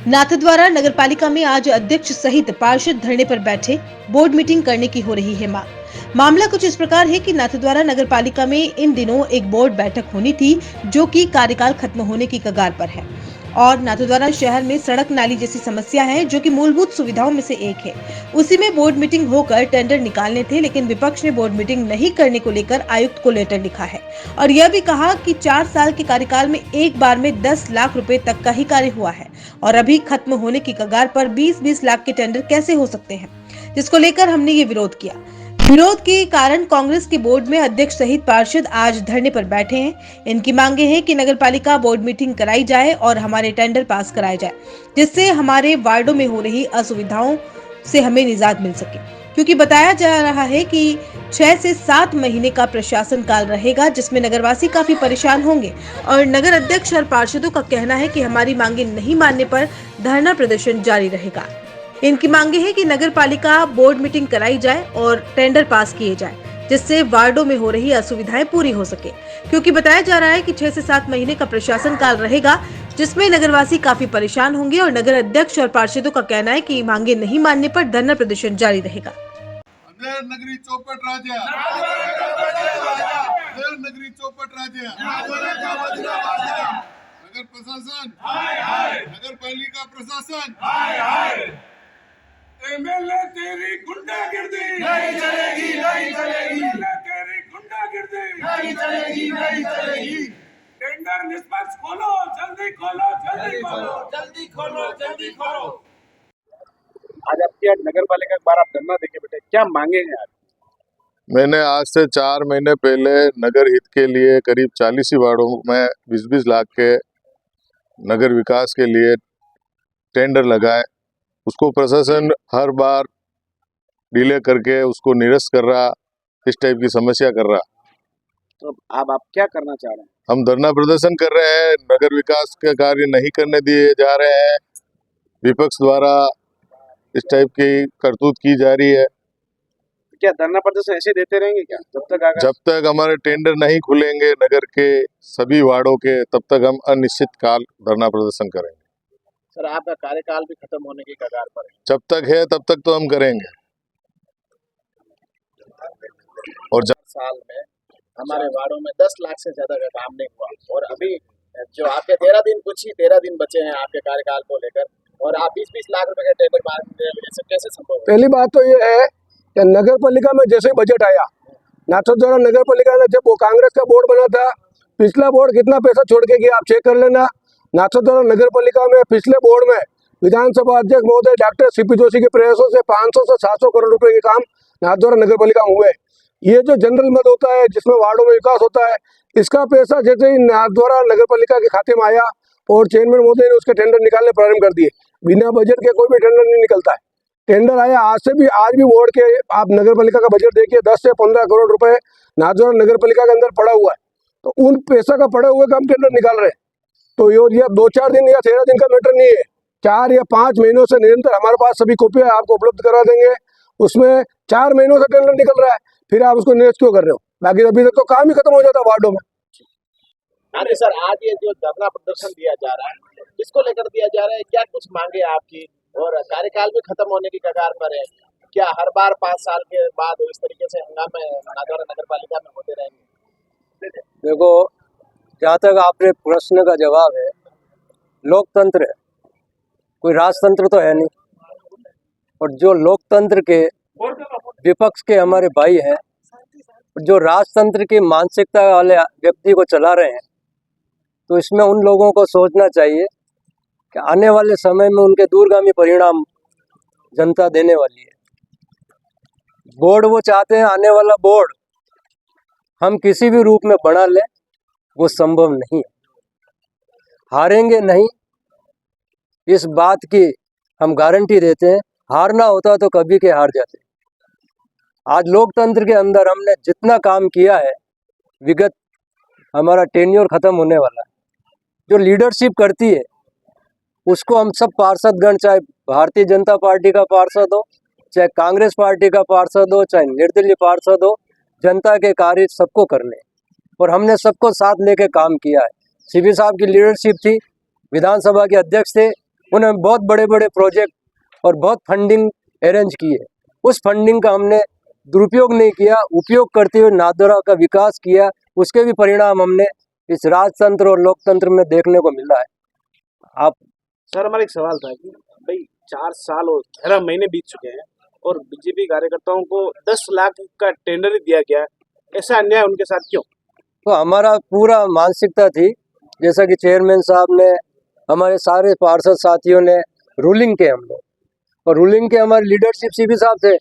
नाथद्वारा नगरपालिका में आज अध्यक्ष सहित पार्षद धरने पर बैठे, बोर्ड मीटिंग करने की हो रही है मांग। मामला कुछ इस प्रकार है कि नाथद्वारा नगरपालिका में इन दिनों एक बोर्ड बैठक होनी थी, जो कि कार्यकाल खत्म होने की कगार पर है और नाथद्वारा शहर में सड़क नाली जैसी समस्या है, जो कि मूलभूत सुविधाओं में से एक है। उसी में बोर्ड मीटिंग होकर टेंडर निकालने थे, लेकिन विपक्ष ने बोर्ड मीटिंग नहीं करने को लेकर आयुक्त को लेटर लिखा है और यह भी कहा कि 4 साल के कार्यकाल में एक बार में 10 लाख रुपए तक का ही कार्य हुआ है और अभी खत्म होने की कगार पर 20-20 लाख के टेंडर कैसे हो सकते हैं, जिसको लेकर हमने ये विरोध किया। विरोध के कारण कांग्रेस के बोर्ड में अध्यक्ष सहित पार्षद आज धरने पर बैठे हैं। इनकी मांगे हैं कि नगरपालिका बोर्ड मीटिंग कराई जाए और हमारे टेंडर पास कराए जाए, जिससे हमारे वार्डों में हो रही असुविधाओं से हमें निजात मिल सके, क्योंकि बताया जा रहा है कि 6 से 7 महीने का प्रशासन काल रहेगा, जिसमें नगरवासी काफी परेशान होंगे और नगर अध्यक्ष और पार्षदों का कहना है कि हमारी मांगे नहीं मानने पर धरना प्रदर्शन जारी रहेगा। इनकी मांगे है कि नगर पालिका बोर्ड मीटिंग कराई जाए और टेंडर पास किए जाए, जिससे वार्डों में हो रही असुविधाएं पूरी हो सके, क्योंकि बताया जा रहा है कि 6 से 7 महीने का प्रशासन काल रहेगा, जिसमें नगरवासी काफी परेशान होंगे और नगर अध्यक्ष और पार्षदों का कहना है कि मांगे नहीं मानने पर धरना प्रदर्शन जारी रहेगा। नगरी चौपट राजा, नगरी चौपट राजा, नगर प्रशासन, नगर पालिका प्रशासन, एमएलए तेरी गुंडागिर्दी नहीं चलेगी, नहीं चलेगी, एमएलए तेरी गुंडागिर्दी नहीं चलेगी, नहीं चलेगी। टेंडर निष्पक्ष खोलो, जल्दी खोलो, जल्दी खोलो, जल्दी खोलो, जल्दी खोलो। आज आपकी नगर पालिका के बाहर आप धरना देके बैठे, क्या मांगे हैं आज? मैंने आज से 4 महीने पहले नगर हित के लिए करीब 40 ही वार्डों में 20-20 लाख के नगर विकास के लिए टेंडर लगाए। उसको प्रशासन हर बार डिले करके उसको निरस्त कर रहा, इस टाइप की समस्या कर रहा। तो अब आप क्या करना चाह रहे हैं? हम धरना प्रदर्शन कर रहे हैं, नगर विकास के कार्य नहीं करने दिए जा रहे हैं। विपक्ष द्वारा इस टाइप की करतूत की जा रही है। क्या धरना प्रदर्शन ऐसे देते रहेंगे क्या जब तक हमारे टेंडर नहीं खुलेंगे नगर के सभी वार्डों के, तब तक हम अनिश्चित काल धरना प्रदर्शन करेंगे। सर, आपका कार्यकाल भी खत्म होने की कगार पर है। जब तक है तब तक तो हम करेंगे। और साल में हमारे वार्डों में 10 लाख से ज्यादा का काम नहीं हुआ और अभी जो आपके 13 दिन बचे हैं आपके कार्यकाल को लेकर, और आप 20-20 लाख रुपए का टेंडर मांग ऐसे कैसे संभव है? पहली बात तो ये है कि नगर पालिका में जैसे बजट आया, नाथद्वारा नगर पालिका ने जब वो कांग्रेस का बोर्ड बना था, पिछला बोर्ड कितना पैसा छोड़ के गया आप चेक कर लेना। नाथद्वारा नगर पालिका में पिछले बोर्ड में विधानसभा अध्यक्ष महोदय डॉक्टर सीपी जोशी के प्रयासों से 500 से 700 करोड़ रुपए के काम नाथद्वारा नगर पालिका में हुए। ये जो जनरल मद होता है जिसमें वार्डों में विकास होता है, इसका पैसा जैसे ही नाथद्वारा नगर पालिका के खाते में आया और चेयरमैन महोदय ने उसके टेंडर निकालने प्रारंभ कर दिए। बिना बजट के कोई भी टेंडर नहीं निकलता है। टेंडर आया आज भी वार्ड के आप नगर पालिका का बजट देखिए, 10 से 15 करोड़ रुपए नाथद्वारा नगर पालिका के अंदर पड़ा हुआ है। तो उन पैसा का पड़े हुए का हम टेंडर निकाल रहे हैं। तो ये 2-4 दिन या 13 दिन का मैटर नहीं है, 4 या 5 महीनों से निरंतर हमारे पास सभी कॉपियां आपको उपलब्ध करा देंगे। उसमें 4 महीनों से टेंडर निकल रहा है, फिर आप उसको निरस्त क्यों कर रहे हो? बाकी अभी तक तो काम ही खत्म हो जाता वार्डों में। अरे सर, आज ये जो धरना प्रदर्शन दिया जा रहा है, किसको लेकर दिया जा रहा है? क्या कुछ मांगे आपकी? और कार्यकाल भी खत्म होने की कगार पर है, क्या हर बार 5 साल के बाद इस तरीके से हंगामे नाथद्वारा नगर पालिका में होते रहेंगे? देखो, जहाँ तक आपने प्रश्न का जवाब है, लोकतंत्र है, कोई राजतंत्र तो है नहीं। और जो लोकतंत्र के विपक्ष के हमारे भाई हैं, जो राजतंत्र की मानसिकता वाले व्यक्ति को चला रहे हैं, तो इसमें उन लोगों को सोचना चाहिए कि आने वाले समय में उनके दूरगामी परिणाम जनता देने वाली है। बोर्ड वो चाहते हैं, आने वाला बोर्ड हम किसी भी रूप में बना लें, वो संभव नहीं है। हारेंगे नहीं, इस बात की हम गारंटी देते हैं। हारना होता तो कभी के हार जाते। आज लोकतंत्र के अंदर हमने जितना काम किया है, विगत हमारा टेन्योर खत्म होने वाला है, जो लीडरशिप करती है उसको हम सब पार्षदगण, चाहे भारतीय जनता पार्टी का पार्षद हो, चाहे कांग्रेस पार्टी का पार्षद हो, चाहे निर्दलीय पार्षद हो, जनता के कार्य सबको करने, और हमने सबको साथ लेके काम किया है। सीपी साहब की लीडरशिप थी, विधानसभा के अध्यक्ष थे, उन्होंने बहुत बड़े बड़े प्रोजेक्ट और बहुत फंडिंग अरेंज की है। उस फंडिंग का हमने दुरुपयोग नहीं किया, उपयोग करते हुए नाथद्वारा का विकास किया। उसके भी परिणाम हमने इस राजतंत्र और लोकतंत्र में देखने को मिला है। आप सर हमारा एक सवाल था कि भाई 4 साल और 11 महीने बीत चुके हैं और बीजेपी कार्यकर्ताओं को 10 लाख का टेंडर ही दिया गया है, ऐसा अन्याय उनके साथ क्यों? तो हमारा पूरा मानसिकता थी, जैसा कि चेयरमैन साहब ने, हमारे सारे पार्षद साथियों ने रूलिंग के, हम लोग और रूलिंग के हमारे लीडरशिप सीपी साहब थे,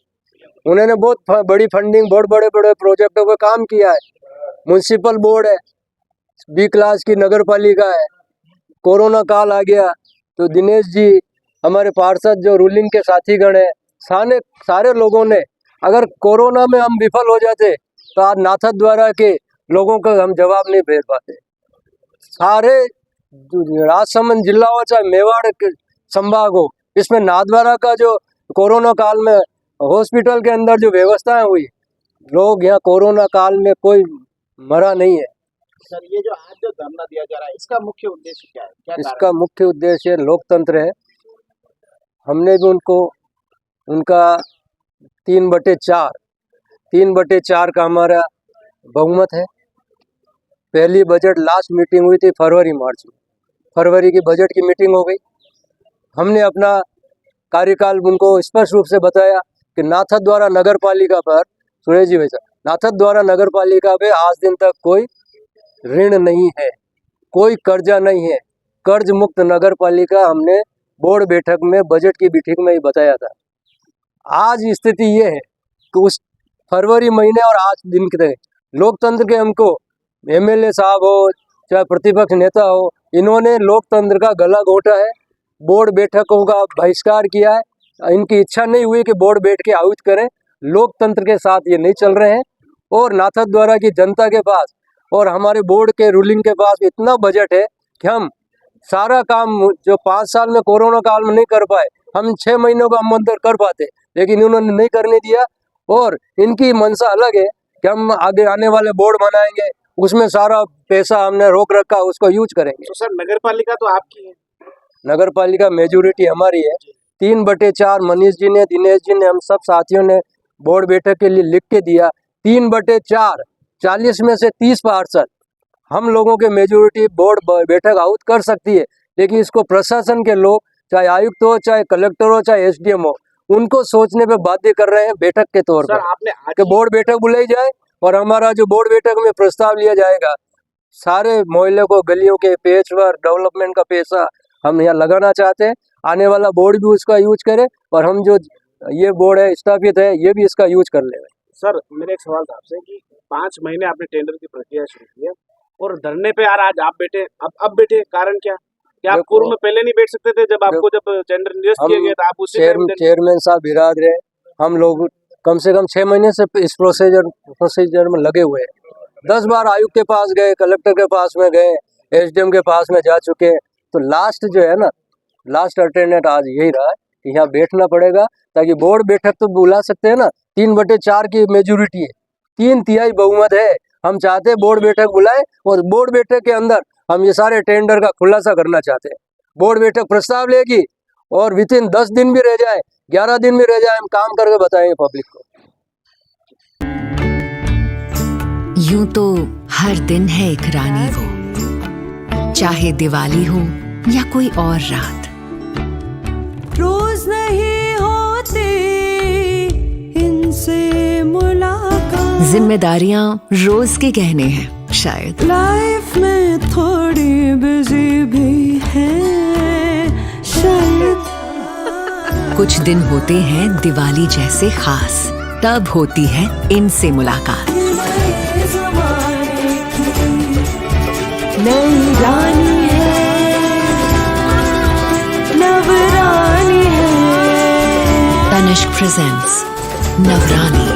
उन्होंने बहुत बड़ी फंडिंग, बहुत बड़े बड़े प्रोजेक्टों पर काम किया है। म्यूनसिपल बोर्ड है, बी क्लास की नगर पालिका है। कोरोना काल आ गया तो दिनेश जी, हमारे पार्षद जो रूलिंग के साथीगण है, सारे लोगों ने, अगर कोरोना में हम विफल हो जाते तो आज नाथद्वारा के लोगों को हम जवाब नहीं दे पाते। सारे राजसमंद जिला हो चाहे मेवाड़ के संभाग हो, इसमें नाथद्वारा का जो कोरोना काल में हॉस्पिटल के अंदर जो व्यवस्थाएं हुई, लोग यहाँ कोरोना काल में कोई मरा नहीं है। सर ये जो आज जो धरना दिया जा रहा है, इसका मुख्य उद्देश्य क्या है? क्या इसका मुख्य उद्देश्य लोकतंत्र है। हमने भी उनका 3/4 का हमारा बहुमत है। पहली बजट लास्ट मीटिंग हुई थी फरवरी-मार्च में, फरवरी की बजट की मीटिंग हो गई। हमने अपना कार्यकाल उनको स्पष्ट रूप से बताया कि नाथद्वारा नगर पालिका पर, सुरेश जी वैसा, नाथद्वारा नगर पालिका पे आज दिन तक कोई ऋण नहीं है, कोई कर्जा नहीं है, कर्ज मुक्त नगर पालिका हमने बोर्ड बैठक में, बजट की बैठक में ही बताया था। आज स्थिति ये है कि उस फरवरी महीने और आज दिन के लोकतंत्र के हमको एमएलए साहब हो चाहे प्रतिपक्ष नेता हो, इन्होंने लोकतंत्र का गला घोटा है, बोर्ड बैठकों का बहिष्कार किया है। इनकी इच्छा नहीं हुई कि बोर्ड बैठ के आहुत करें। लोकतंत्र के साथ ये नहीं चल रहे हैं और नाथद्वारा की जनता के पास और हमारे बोर्ड के रूलिंग के पास इतना बजट है कि हम सारा काम जो 5 साल में कोरोना काल में नहीं कर पाए, हम 6 महीनों का हम अंदर कर पाते, लेकिन इन्होंने नहीं करने दिया। और इनकी मनसा अलग है कि हम आगे आने वाले बोर्ड बनाएंगे, उसमें सारा पैसा हमने रोक रखा, उसको यूज करेंगे। तो सर नगर पालिका तो आपकी है? नगर पालिका मेजोरिटी हमारी है। 3/4 मनीष जी ने, दिनेश जी ने, हम सब साथियों ने बोर्ड बैठक के लिए लिख के दिया। 3/4, 40 में से 30 पार्षद हम लोगों के मेजोरिटी बोर्ड बैठक आउट कर सकती है, लेकिन इसको प्रशासन के लोग, चाहे आयुक्त हो, चाहे कलेक्टर हो, चाहे एसडीएम हो, उनको सोचने पे बाध्य कर रहे हैं बैठक के तौर पर कि बोर्ड बैठक बुलाई जाए और हमारा जो बोर्ड बैठक में प्रस्ताव लिया जाएगा, सारे मोहल्ले को, गलियों के पेचवर्क डेवलपमेंट का पैसा हम यहाँ लगाना चाहते हैं। आने वाला बोर्ड भी उसका यूज करे और हम जो ये बोर्ड है स्थापित है, ये भी इसका यूज कर ले। सर मेरा एक सवाल था आपसे कि 5 महीने आपने टेंडर की प्रक्रिया शुरू की है और धरने पे यार आज आप बैठे, अब बैठे, कारण क्या? क्या आप पूर्व में पहले नहीं बैठ सकते थे जब आपको जब टेंडर निरस्त किया गया था? आप उसी चेयरमैन साहब बिराद रहे, हम लोग कम से कम 6 महीने से इस प्रोसीजर में लगे हुए हैं। 10 बार आयुक्त के पास गए, कलेक्टर के पास में गए, एसडीएम के पास में जा चुके हैं। तो लास्ट जो है ना, लास्ट अल्टरनेट आज यही रहा है कि यहाँ बैठना पड़ेगा, ताकि बोर्ड बैठक तो बुला सकते हैं ना। 3/4 की मेजोरिटी है, 3/3 बहुमत है। हम चाहते हैं बोर्ड बैठक बुलाए और बोर्ड बैठक के अंदर हम ये सारे टेंडर का खुलासा करना चाहते हैं। बोर्ड बैठक प्रस्ताव लेगी और विथिन 10 दिन भी रह जाए, 11 दिन भी रह जाए, हम काम करके बताएंगे पब्लिक को। यूं तो हर दिन है एक रानी वो, चाहे दिवाली हो या कोई और रात। रोज नहीं होती इनसे मुलाकात, जिम्मेदारियां रोज के गहने हैं शायद। लाइफ में थोड़ी बिजी भी है शायद। कुछ दिन होते हैं दिवाली जैसे खास, तब होती है इनसे मुलाकात। नई रानी है, नवरानी है। तनिष्क प्रेजेंट्स नवरानी।